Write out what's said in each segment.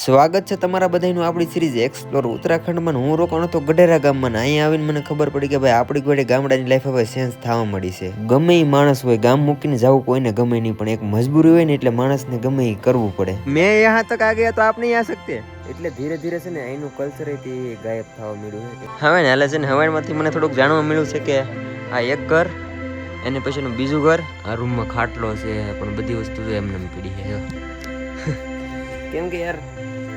સ્વાગત છે તમારા બધાનું આપણી સિરીઝ એક્સપ્લોર ઉત્તરાખંડમાં. હું રોકાણો તો ગઢેરા ગામમાં. અહીંયા આવીને મને ખબર પડી કે ભાઈ આપણી ઘોડે ગામડાની લાઈફ હવે ચેન્જ થવા મળી છે. ગમે એ માણસ હોય, ગામ મૂકીને જવું કોઈને ગમે નહીં, પણ એક મજબૂરી હોય ને એટલે માણસને ગમે એ કરવું પડે. મેં યહાં તક આ ગયા તો આપ નહીં આ શકતે. એટલે ધીરે ધીરે છે ને અહીંનું કલ્ચર ગાયબ થવા મળ્યું છે. હવે ને હાલે છે ને હવાઈમાંથી મને થોડુંક જાણવા મળ્યું છે કે આ એક ઘર, એને પછીનું બીજું ઘર, આ રૂમમાં ખાટલો છે, પણ બધી વસ્તુ એમને પીડી છે. કેમ કે યાર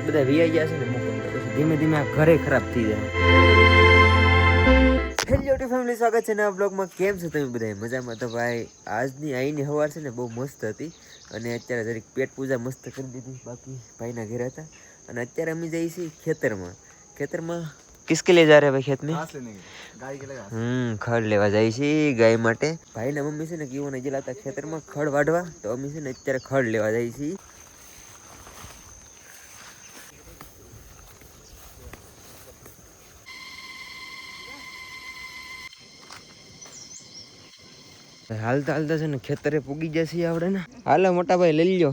બધા વીઆઈ ગયા છે ને મૂકીને, પછી ધીમે ધીમે આ ઘરે ખરાબ થઈ જાય. હેલો ફેમિલી, સ્વાગત છે નવા બ્લોગમાં. કેમ છો તમે બધા? મજામાં? તો ભાઈ આજની અહીંની સવાર છે ને બહુ મસ્ત હતી, અને અત્યારે જરીક પેટ પૂજા મસ્ત કરી દીધી. બાકી ભાઈના ઘરે હતા, અને અત્યારે અમે જઈએ છીએ ખેતરમાં. કિસકે લે જા રહે ભાઈ ખેત में? ખડ લેવા જાય છે ગાય માટે. ભાઈના મમ્મી છે ને કીઓને ગયેલા હતા ખેતરમાં ખડ વાઢવા, તો અમે છે ને અત્યારે ખડ લેવા જાય છીએ. હાલતા હાલતા છે ને ખેતરે પૂગી જશે આપણે ને. હાલો મોટા ભાઈ લઈ લ્યો,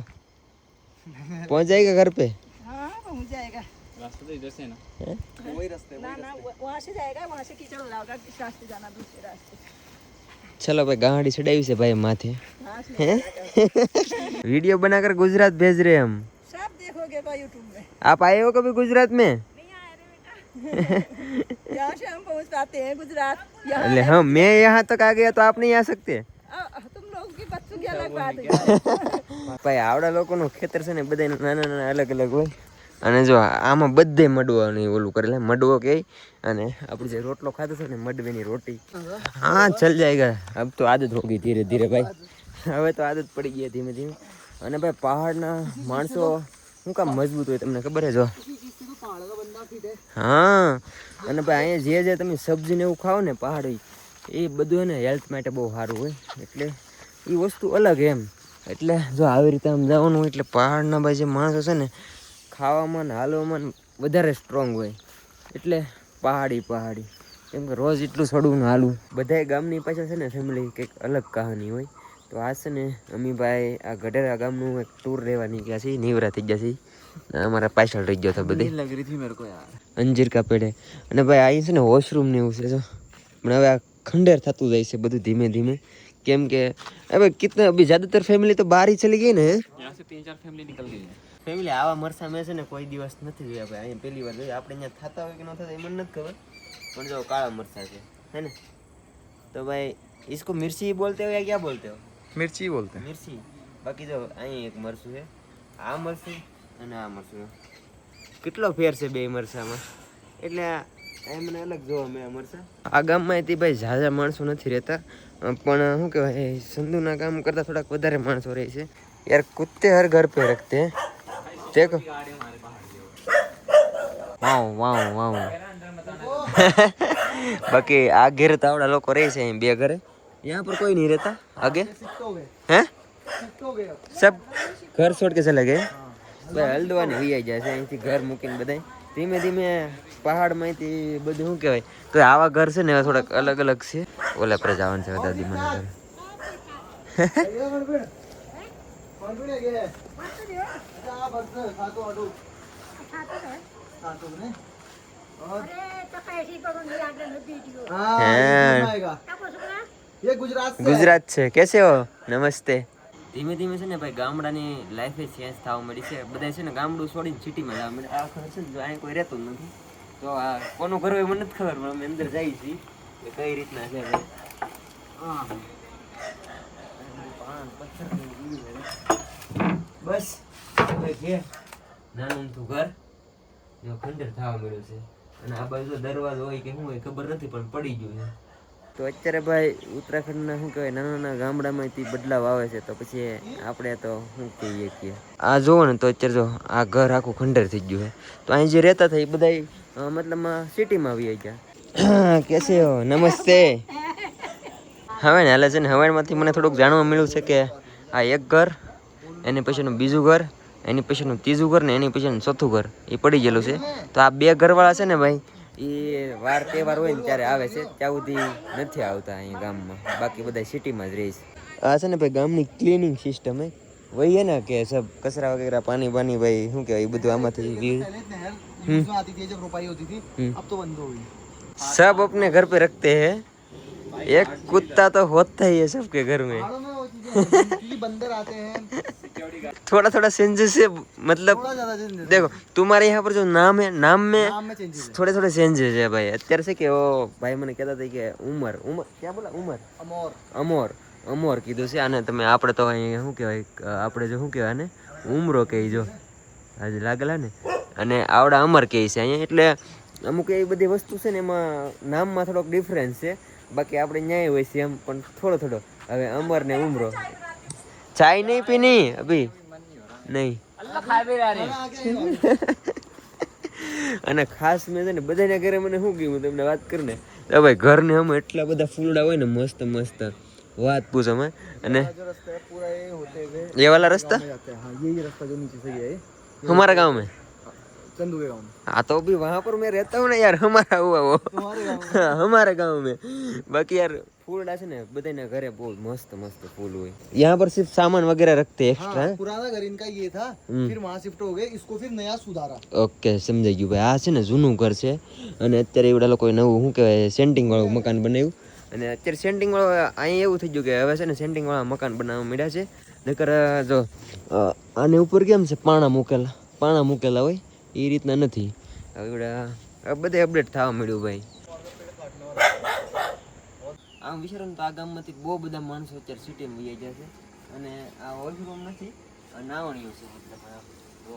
પહોંચ जाएगा घर पे? हाँ पहुंच जाएगा, रास्ते तो इधर से ना, वही रास्ते, ना ना वहाँ से जाएगा, वहाँ से कीचड़ होगा, इस रास्ते जाना, दूसरे रास्ते. चलो भाई, गाड़ी चढ़ाई से भाई माथे वीडियो बनाकर गुजरात भेज रहे हम. सब देखोगे भाई यूट्यूब में. आप आए हो कभी गुजरात में? नहीं आए रे बेटा, यहाँ से हम पहुँच पाते हैं गुजरात. अरे हम मैं यहाँ तक आ गया तो आप नहीं आ सकते? तुम लोगों की बच्चों की अलग बात है ભાઈ આવડા લોકોનું ખેતર છે ને બધા નાના નાના અલગ અલગ હોય, અને જો આમાં બધે મડવાની ઓલું કરેલા, મડવો કે, અને આપણે જે રોટલો ખાધો છે ને મડવેની રોટી, હા ચલ જાયગા. અબ તો આદત હો ગઈ ધીરે ધીરે ભાઈ, હવે તો આદત પડી ગઈ ધીમે ધીમે. અને ભાઈ પહાડના માણસો શું કામ મજબૂત હોય તમને ખબર છે? જો હા, અને ભાઈ અહીંયા જે તમે સબ્જી ને એવું ખાઓ ને પહાડી, એ બધું ને હેલ્થ માટે બહુ સારું હોય, એટલે એ વસ્તુ અલગ એમ. એટલે જો આવી રીતે આમ જવાનું હોય એટલે પહાડના ભાઈ જે માણસો છે ને ખાવામાં ને હાલવામાં વધારે સ્ટ્રોંગ હોય, એટલે પહાડી કેમ કે રોજ એટલું ચડવું ને હાલવું. બધાય ગામની પાછળ છે ને ફેમિલી કંઈક અલગ કહાની હોય. તો આ છે ને અમી ભાઈ આ ગઢેરા ગામનું એક ટૂર લેવાની ગયા છે, નીવરા થઈ ગયા છે. અમારા પાછળ રહી ગયો હતો બધે અંજીર કા પેડે. અને ભાઈ અહીં છે ને વોશરૂમ ને એવું છે, જો પણ હવે આ ખંડેર થતું જાય છે બધું ધીમે ધીમે. કેમ કે હવે કિતના અભી જ્યાદાतर ફેમિલી તો બહાર ही चली गई ને. यहाँ से 3-4 फैमिली निकल गई है. ફેમિલી આવા મરસા મેં છે ને કોઈ દિવસ નથી જોયા ભાઈ. અહીંયા પહેલી વાર જોયા. આપણે અહીંયા થતા હોય કે ન થતા એ મને નથી ખબર, પણ જો કાળા મરસા છે હે ને. તો ભાઈ इसको मिर्ची बोलते हो या क्या बोलते हो? मिर्ची बोलते हैं. मिर्ची. બાકી જો અહીં એક મરસું છે, આ મરસું અને આ મરસું. કેટલો ફેર છે બે મરસામાં, એટલે એ મને અલગ જોવા મળે મરસા. આ ગામમાં એથી ભાઈ ઝાઝા માણસો નથી રહેતા, પણ શું કહેવાય સંધુના કામ કરતાં થોડાક વધારે માણસો રહે છે. યાર કુત્તે હર ઘર पे रखते हैं, देखो. વાવ બાકી આ ઘેર તો આવડા લોકો રહે છે અહીં બે ઘરે. यहाँ पर कोई नहीं रहता आगे हैं, सब घर छोड़ के चले गए ભાઈ. હલ્દવાની વી જાય છે અહીંથી ઘર મૂકીને બધા ધીમે ધીમે પહાડમાંથી બધું શું કહેવાય. તો આવા ઘર છે ને થોડાક અલગ અલગ છે. ઓલા પર જવાનું છે દાદી મને ઘર. ગુજરાત છે. કેસે હો? નમસ્તે. ધીમે ધીમે છે ને ભાઈ ગામડાની લાઈફ ચેન્જ થવા મળી છે. બધા છે ને ગામડું છોડીને સિટીમાં જવા મળે. આ ઘર છે ને અહીં કોઈ રહેતું જ નથી, તો આ કોનું ઘર હોય મને નથી ખબર, પણ અમે અંદર જઈએ છીએ કે કઈ રીતના છે ભાઈ. બસ નાનું તો ઘર ખંડેર થવા મળ્યું છે, અને આ બાજુ દરવાજો હોય કે શું હોય ખબર નથી, પણ પડી ગયું છે. તો અત્યારે ભાઈ ઉત્તરાખંડના શું કહેવાય નાના નાના ગામડામાંથી બદલાવ આવે છે, તો પછી આપણે તો શું કહીએ કે આ જોવો ને તો અત્યારે જો આ ઘર આખું ખંડેર થઈ ગયું છે. તો અહીં જે રહેતા હતા એ બધા મતલબમાં સિટીમાં આવી ગયા. કેસે હો? નમસ્તે. હવે ને હાલે છે ને હવાઈમાંથી મને થોડુંક જાણવા મળ્યું છે કે આ એક ઘર, એની પછીનું બીજું ઘર, એની પછીનું ત્રીજું ઘર ને એની પછીનું ચોથું ઘર એ પડી ગયેલું છે. તો આ બે ઘરવાળા છે ને ભાઈ એ વાર તહેવાર હોય ને ત્યારે આવે છે, ત્યાં સુધી નથી આવતા અહીંયા ગામમાં. બાકી બધા સિટીમાં જ રહે છે. આ છે ને ભાઈ ગામની ક્લિનિંગ સિસ્ટમ હે. वही है ना कि सब कचरा वगैरह पानी पानी भाई શું કહેવાય એ બધું આમાંથી यूज में आती थी जब रोपाई होती थी, अब तो बंद हो गई। सब अपने घर पे रखते हैं, एक कुत्ता तो होता ही है सबके घर में। पहाड़ों में वो चीजें हैं, क्योंकि बंदर आते हैं, थोड़ा थोड़ा चेंजेस है, मतलब थोड़ा ज्यादा changes है। देखो तुम्हारे यहाँ पर जो नाम है, नाम में नाम में changes है। थोड़े थोड़े चेंजेस है भाई। અત્યારે છે કે ઓ ભાઈ મને કહેતા હતા કે ઉમર ઉમર ક્યાં બોલા ઉમર अमोर અમોર અમોર કીધું છે આને તમે આપણે તો અહીં શું કહેવાય આપણે જો શું કહેવાય ને ઉમરો કહી જો આજે લાગેલા ને અને આવડા અમર કહે છે અહીંયા એટલે અમુક એવી બધી વસ્તુ છે ને એમાં નામમાં થોડોક ડિફરન્સ છે બાકી આપણે ન્યાય હોય છે એમ પણ થોડો થોડો હવે અમર ને ઉમરો ચાય નહીં પીની અભી નહીં અને ખાસ મેં છે ને બધાના ઘરે મને શું કહ્યું તમને વાત કરીને તો ભાઈ ઘરને અમે એટલા બધા ફૂલડા હોય ને મસ્ત મસ્ત વાત પૂછો મેં અને जो रास्ता है पूरा ये होते हुए ये वाला रास्ता में जाते हैं। हाँ यही रास्ता जो नीचे से गया है हमारा गांव में चंदू के गाँव में। हाँ तो भी वहाँ पर मैं रहता हूँ ना यार हमारा हुआ वो तुम्हारे गाँव में हाँ, हमारे गांव में बाकी यार फूलड़ा છે ને બધાના ઘરે બહુ મસ્ત મસ્ત ફૂલ હોય यहाँ पर सिर्फ सामान वगैरह रखते हैं एक्स्ट्रा हाँ, पुराना घर इनका ये था, फिर वहाँ शिफ्ट हो गए, इसको फिर नया सुधारा। ઓકે સમજાઈ ગયું ભાઈ આ છે ને જૂનું ઘર છે અને અત્યારે એવડા લોકોએ નવું શું કહેવાય સેન્ટિંગ વાળું મકાન બનાવ્યું અને અત્યારે સેન્ટિંગ વાળો અહીં એવું થઈ ગયું કે હવે છે ને સેન્ટિંગ વાળા મકાન બનાવવા મળ્યા છે નકર જો આને ઉપર કેમ છે પાણા મૂકેલા હોય એ રીતના નથી હવે એવડા બધે અપડેટ થવા મળ્યું ભાઈ આમ વિચારો ને તો આ ગામમાંથી બહુ બધા માણસો અત્યારે સિટીમાં વહી ગયા છે અને આ વોશરૂમ નથી નાવણીઓ છે મતલબ તો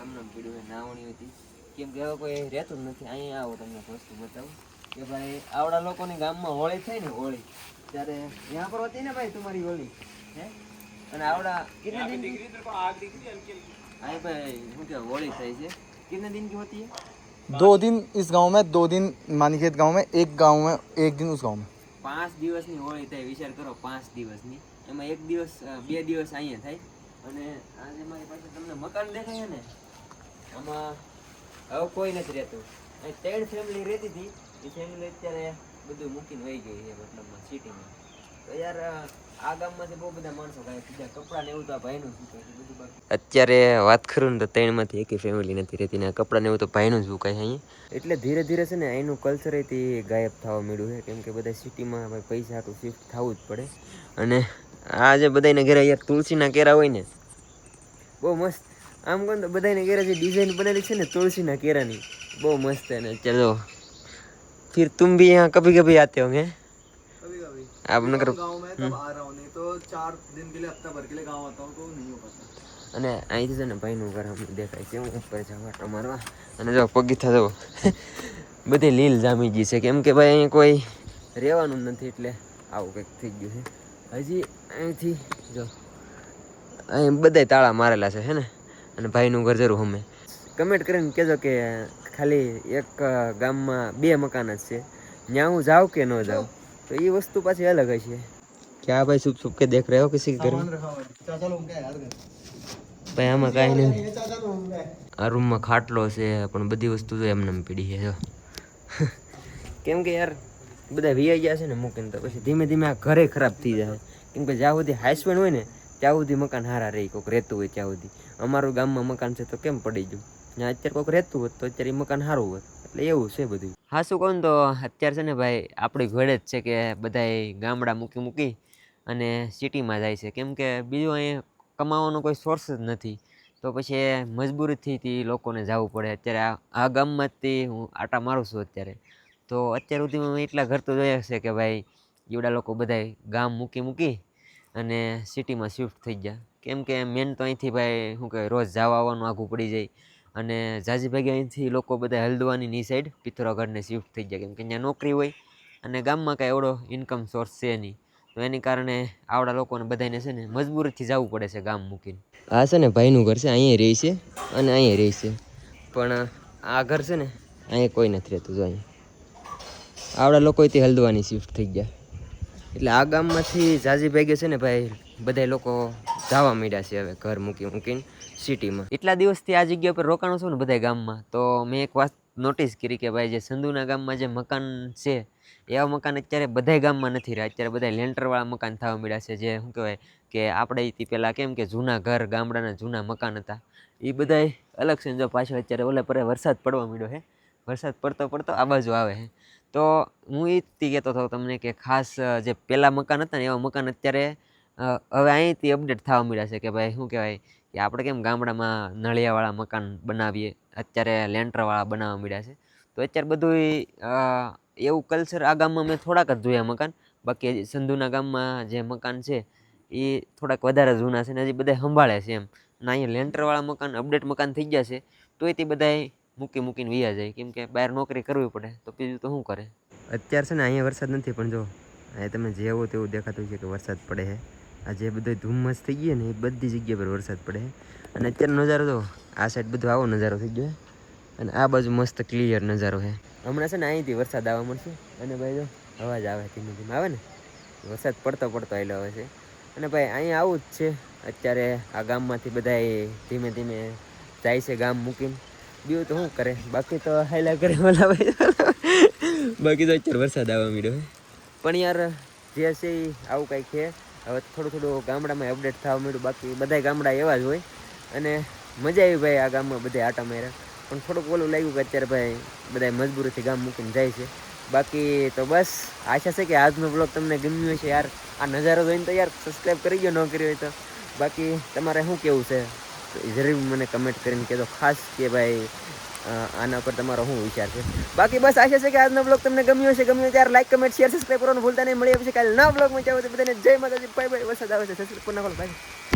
એમને પીડ્યું છે નાવણી હતી કેમ કે હવે કોઈ રહેતું જ નથી અહીંયા આવો તમને વસ્તુ બતાવું કે ભાઈ આવડા લોકોની ગામમાં હોળી થાય ને હોળી ત્યારે यहाँ पर होती है ना भाई तुम्हारी होली है અને આવડા कितने दिन की आई भाई શું કે હોળી થાય છે कितने दिन की होती है 2 दिन इस गांव में, 2 दिन मानीखेत गांव में, एक दिन उस गांव में। 5 દિવસની હોળી થાય વિચાર કરો 5 દિવસની એમાં એક દિવસ 2 દિવસ અહીંયા થાય અને આજે મારી પાસે તમને મકાન દેખાય ને આમાં હવે કોઈ નથી રહેતું અહીં 3 ફેમિલી રહેતી હતી એ ફેમિલી અત્યારે બધું મૂકીને વહી ગઈ છે મતલબમાં સિટીમાં તો યાર આ ગામમાંથી બહુ બધા માણસો કાંઈ બીજા કપડાં ને એવું તો આ ભાઈનું શું કહે છે બધું બાકી અત્યારે વાત કરું ને તો 3માંથી એકેય ફેમિલી નથી રહેતી ને કપડાં ને એવું તો ભાઈનું જ કાંઈ અહીંયા એટલે ધીરે ધીરે છે ને અહીંનું કલ્ચર એથી ગાયબ થવા મળ્યું છે કેમ કે બધા સિટીમાં ભાઈ પૈસા હાટું શિફ્ટ થવું જ પડે અને આ જે બધાને ઘરે યાર તુલસીના કેરા હોય ને બહુ મસ્ત આમ કહો ને તો બધાને ઘરે જે ડિઝાઇન બનેલી છે ને તુલસીના કેરાની બહુ મસ્ત है ना चलो फिर तुम भी यहाँ कभी कभी आते होंगे कभी कभी आप नगर गांव में तब आ रहा हूँ, नहीं तो 4 दिन के लिए हफ्ता भर के लिए गांव आता हूँ तो नहीं हो पाता। અને અહીંથી છે ને ભાઈનું ઘર અમને દેખાય છે હું ઉપર જવા મારવા અને જો પગીથા જો બધી લીલ જામી ગઈ છે કેમ કે ભાઈ અહીં કોઈ રહેવાનું નથી એટલે આવું કંઈક થઈ ગયું છે હજી અહીંથી જો અહીં બધાય તાળા મારેલા છે હે ને અને ભાઈનું ઘર જરૂર અમે કમેન્ટ કરીને કહેજો કે ખાલી એક ગામમાં 2 મકાન જ છે ત્યાં હું જાઉં કે ન જાઉં તો એ વસ્તુ પાછી અલગ હશે क्या भाई छुप छुप के देख रहे हो किसी के घर में रखा हुआ है, चाचा लोग का है यार घर। भाई આમાં કાંઈ નહીં ये चाचा लोग का है। આ રૂમમાં ખાટલો છે પણ બધી વસ્તુ તો એમને એમ પડી છે જો કેમ કે યાર બધા વીઆઈ ગયા છે ને મૂકીને તો પછી ધીમે ધીમે આ ઘરે ખરાબ થઈ જાય કેમ કે જ્યાં સુધી હાઈસ્પેન્ડ હોય ને ત્યાં સુધી મકાન હારા રહી કોઈક રહેતું હોય ત્યાં સુધી અમારું ગામમાં મકાન છે તો કેમ પડી ગયું ત્યાં અત્યારે કોઈક રહેતું હોત તો અત્યારે એ મકાન સારું હોત એટલે એવું છે બધું હા શું કહું ને તો અત્યારે છે ને ભાઈ આપણી ઘોડે જ છે કે બધાય ગામડા મૂકી અને સિટીમાં જાય છે કેમ કે બીજું અહીંયા કમાવાનો કોઈ સોર્સ જ નથી તો પછી મજબૂરીથી લોકોને જવું પડે અત્યારે આ ગામમાંથી હું આટા મારું છું અત્યારે તો અત્યાર સુધીમાં મેં એટલા ઘર તો જોયા છે કે ભાઈ એવડા લોકો બધાય ગામ મૂકી અને સિટીમાં શિફ્ટ થઈ ગયા કેમ કે મેન તો અહીંથી ભાઈ શું કહેવાય રોજ જવા આવવાનું આઘું પડી જાય અને ઝાઝી ભાગે અહીંથી લોકો બધા હલ્દવાનીની સાઈડ પિથોરાગઢને શિફ્ટ થઈ ગયા કેમ કે ત્યાં નોકરી હોય અને ગામમાં કાંઈ એવડો ઇન્કમ સોર્સ છે નહીં તો એની કારણે આવડા લોકોને બધાને છે ને મજબૂરીથી જવું પડે છે ગામ મૂકીને આ છે ને ભાઈનું ઘર છે અહીંયા રહે છે અને અહીંયા રહે છે પણ આ ઘર છે ને અહીંયા કોઈ નથી રહેતું જો અહીંયા આવડા લોકો અહીંથી હલ્દવાની શિફ્ટ થઈ ગયા એટલે આ ગામમાંથી ઝાઝી ભાગે છે ને ભાઈ બધા લોકો જવા માંડ્યા છે હવે ઘર મૂકીને સિટીમાં એટલા દિવસથી આ જગ્યા પર રોકાણો છું ને બધા ગામમાં તો મેં એક વાત નોટિસ કરી કે ભાઈ જે સંધુના ગામમાં જે મકાન છે એવા મકાન અત્યારે બધાય ગામમાં નથી રહ્યા. અત્યારે બધા લેન્ટરવાળા મકાન થવા મળ્યા છે. જે શું કહેવાય કે આપણે ઈથી પહેલાં કેમ કે જૂના ઘર ગામડાના જૂના મકાન હતા એ બધાય અલગ છે. જો પાછળ અત્યારે ઓલે પરે વરસાદ પડવા મળ્યો છે. વરસાદ પડતો પડતો આ બાજુ આવે છે. તો હું એ જ કહેતો હતો તમને કે ખાસ જે પહેલાં મકાન હતા ને એવા મકાન અત્યારે હવે અહીંથી અપડેટ થવા મળ્યા છે કે ભાઈ શું કહેવાય કે આપણે કેમ ગામડામાં નળિયાવાળા મકાન બનાવીએ અત્યારે લેન્ટરવાળા બનાવવા મળ્યા છે. તો અત્યારે બધું એવું કલ્ચર આ ગામમાં મેં થોડાક જ જોયા મકાન. બાકી હજી સંધુના ગામમાં જે મકાન છે એ થોડાક વધારે જૂના છે ને હજી બધા સંભાળે છે એમ. અને અહીંયા લેન્ટરવાળા મકાન અપડેટ મકાન થઈ ગયા છે તોય તે બધાય મૂકીને વયા જાય કેમ કે બહાર નોકરી કરવી પડે તો બીજું તો શું કરે. અત્યારે છે ને અહીંયા વરસાદ નથી પણ જો અહીંયા તમે જેવો તેવું દેખાતું છે કે વરસાદ પડે છે. આ જે બધો ધુમ્મસ થઈ ગયો ને એ બધી જગ્યા પર વરસાદ પડે છે. અને અત્યારનો નજારો તો આ સાઈડ બધો આવો નજારો થઈ ગયો છે અને આ બાજુ મસ્ત ક્લિયર નજારો છે. હમણાં છે ને અહીંથી વરસાદ આવવા મળશે અને ભાઈ જો અવાજ આવે ધીમે ધીમે આવે ને વરસાદ પડતો આવેલો આવે છે. અને ભાઈ અહીંયા આવું જ છે અત્યારે આ ગામમાંથી બધા ધીમે ધીમે જાય છે ગામ મૂકીને. બીજું તો શું કરે બાકી તો હાયલા કરે ઓલા ભાઈ. બાકી તો અત્યારે વરસાદ આવવા મળ્યો છે પણ યાર જે છે એ આવું કંઈક છે. હવે થોડું ગામડામાં અપડેટ થવા મળ્યું. બાકી બધા ગામડા એવા જ હોય અને મજા આવી ભાઈ આ ગામમાં બધા આટા માર્યા. પણ થોડુંક ઓલું લાગ્યું કે અત્યારે ભાઈ બધા મજબૂરીથી ગામ મૂકીને જાય છે. બાકી તો બસ આશા છે કે આજનો બ્લોગ તમને ગમ્યો હશે યાર. આ નજારો જોઈને તો યાર સબસ્ક્રાઈબ કરી ગયો ન કર્યો હોય તો. બાકી તમારે શું કેવું છે જરૂર મને કમેન્ટ કરીને કહેજો ખાસ કે ભાઈ આના પર તમારો શું વિચાર છે. બાકી બસ આશા છે કે આજનો બ્લોગ તમને ગમ્યો હશે. ગમ્યો ત્યારે લાઈક કમેન્ટ શેર સબસ્ક્રાઈબ કરવાનું ભૂલતા નહીં. મળીએ પછી કાલે નવા બ્લોગમાં ચાલો તો બધાને જય માતાજી. Bye bye. વરસાદ આવે છે સબસ્ક્રાઈબ કરી નાખો. બાય.